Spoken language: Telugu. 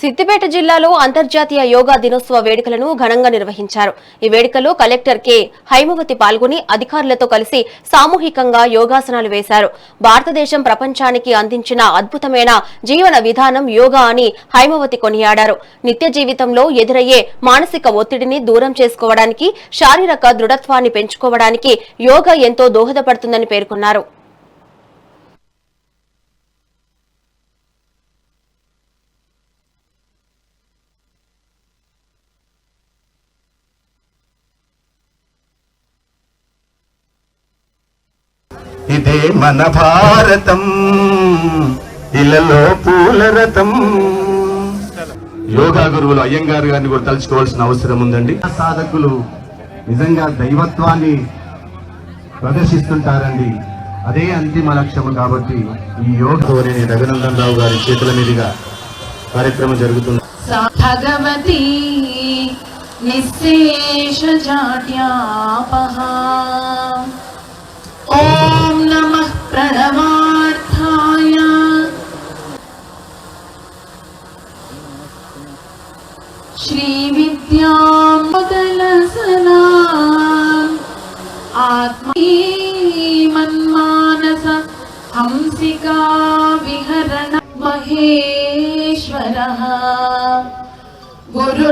సిద్దిపేట జిల్లాలో అంతర్జాతీయ యోగా దినోత్సవ వేడుకలను ఘనంగా నిర్వహించారు. ఈ వేడుకలో కలెక్టర్ కె హైమవతి పాల్గొని అధికారులతో కలిసి సామూహికంగా యోగాసనాలు వేశారు. భారతదేశం ప్రపంచానికి అందించిన అద్భుతమైన జీవన విధానం యోగా అని హైమవతి కొనియాడారు. నిత్య జీవితంలో ఎదురయ్యే మానసిక ఒత్తిడిని దూరం చేసుకోవడానికి, శారీరక దృఢత్వాన్ని పెంచుకోవడానికి యోగా ఎంతో దోహదపడుతుందని పేర్కొన్నారు. ఇదే మన భారతం, ఇళ్లలో పూల రథం. యోగా గురువులు అయ్యంగారు గారిని కూడా తలుచుకోవాల్సిన అవసరం ఉందండి. సాధకులు నిజంగా దైవత్వాన్ని ప్రదర్శిస్తుంటారండి. అదే అంతిమ లక్ష్యము. కాబట్టి ఈ యోగతోనే రఘునందన్ రావు గారి చేతుల మీదుగా కార్యక్రమం జరుగుతుంది. భగవతి నిశేష జాడ్యాపహ ఓం నమః ప్రణవార్థాయ శ్రీ విద్యామగలసనా ఆత్మీ మన్మానస హంసికా విహరణ మహేశ్వరః గురు